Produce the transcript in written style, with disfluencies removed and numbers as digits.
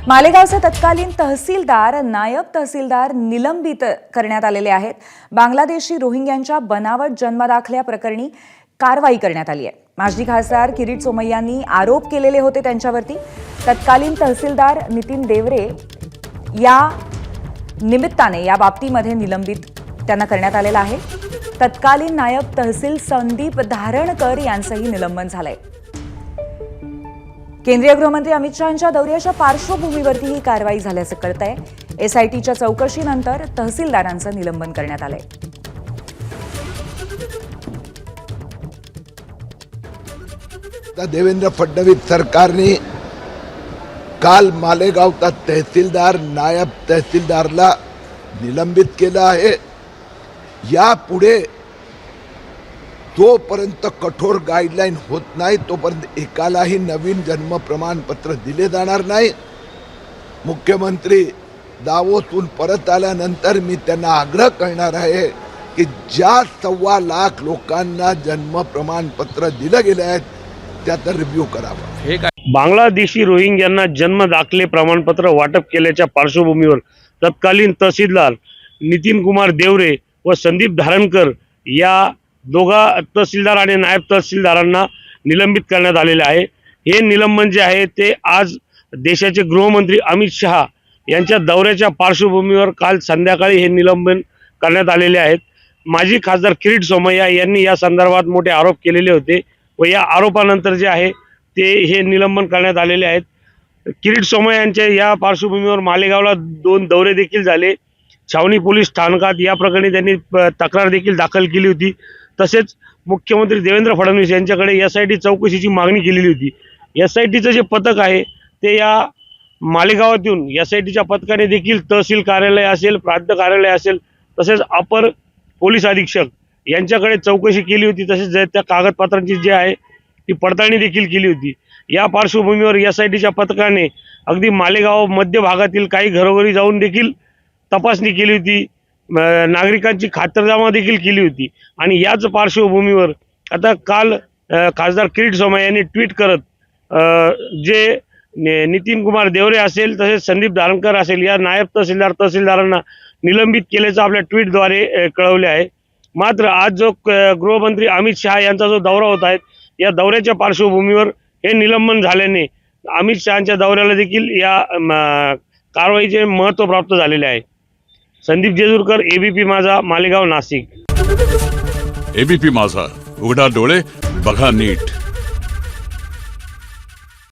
मालेगावचे तत्कालीन तहसीलदार, नायब तहसीलदार निलंबित करण्यात आलेले आहेत। बांगलादेशी रोहिंग्यांच्या बनावट जन्मदाखल्या प्रकरणी कारवाई करण्यात आली आहे। माजी खासदार किरीट सोमय्यांनी आरोप केलेले होते त्यांच्यावरती। तत्कालीन तहसीलदार नितीन देवरे या निमित्ताने या बाबतीमध्ये निलंबित त्यांना करण्यात आलेला आहे। तत्कालीन नायब तहसील संदीप धारणकर यांचंही निलंबन झालंय। केंद्रीय गृहमंत्री अमित शहांच्या दौऱ्याच्या पार्श्वभूमीवरती ही कारवाई झाल्याचं कळतंय। एसआयटीच्या चौकशीनंतर तहसीलदारांचं निलंबन करण्यात आलंय। देवेंद्र फडणवीस सरकारने काल मालेगावचा तहसीलदार नायब तहसीलदारला निलंबित केलं आहे। यापुढे जोपर्यंत कठोर गाईडलाईन होत नाही तोपर्यंत एकालाही नवीन जन्म प्रमाणपत्र दिले जाणार नाही। मुख्यमंत्री दावोसहून परत आल्यानंतर मी त्यांना आग्रह करणार आहे की ज्या 1.25 लाख लोकांना जन्म प्रमाणपत्र दिले गेले आहेत त्याचा रिव्ह्यू करावा। बांगलादेशी रोहिंग्यांना जन्म दाखले प्रमाणपत्र वाटप केल्याच्या पार्श्वभूमीवर तत्कालीन तहसीलदार नितीन कुमार देवरे व संदीप धारणकर या दोघा तहसीलदार आणि नायब तहसीलदारांना निलंबित करण्यात आलेले आहे। हे निलंबन जे आहे ते आज देशाचे गृहमंत्री अमित शहा यांच्या दौऱ्याच्या पार्श्वभूमीवर काल संध्याकाळी हे निलंबन करण्यात आलेले आहेत। माजी खासदार किरीट सोमय्या यांनी या संदर्भात मोठे आरोप केलेले होते व या आरोपानंतर जे आहे ते हे निलंबन करण्यात आलेले आहेत। किरीट सोमय्या यांच्या या पार्श्वभूमीवर मालेगावला 2 दौरे देखील झाले। छावणी पोलीस स्थानकात या प्रकरणी त्यांनी तक्रार देखील दाखल केली होती। तसेच मुख्यमंत्री देवेंद्र फडणवीस यांच्याकडे एसआयटी चौकशीची मागणी केलेली होती। एसआयटीचं जे पथक आहे ते या मालेगावातून एसआयटीच्या पथकाने देखील तहसील कार्यालय असेल, प्रांत कार्यालय असेल, तसेच अपर पोलीस अधीक्षक यांच्याकडे चौकशी केली होती। तसेच त्या कागदपत्रांची जी आहे ती पडताळणी देखील केली होती। या पार्श्वभूमीवर एसआयटीच्या पथकाने अगदी मालेगाव मध्य भागातील काही घरोघरी जाऊन देखील तपासणी केली होती, नागरिकांची खातरजमा देखील केली होती। आणि याच पार्श्वभूमीवर आता काल खासदार किरीट सोमय्या यांनी ट्विट करत जे नितीन कुमार देवरे असेल तसेच संदीप धारणकर असेल या नायब तहसीलदारांना निलंबित केल्याचं आपल्या ट्विटद्वारे कळवले आहे। मात्र आज जो गृहमंत्री अमित शहा यांचा जो दौरा होत आहे या दौऱ्याच्या पार्श्वभूमीवर हे निलंबन झाल्याने अमित शहांच्या दौऱ्याला देखील या कारवाईचे महत्त्व प्राप्त झालेले आहे। संदीप जेजूरकर, एबीपी माझा, मालेगाव, नाशिक। एबीपी माझा, उघडा डोळे बघा नीट।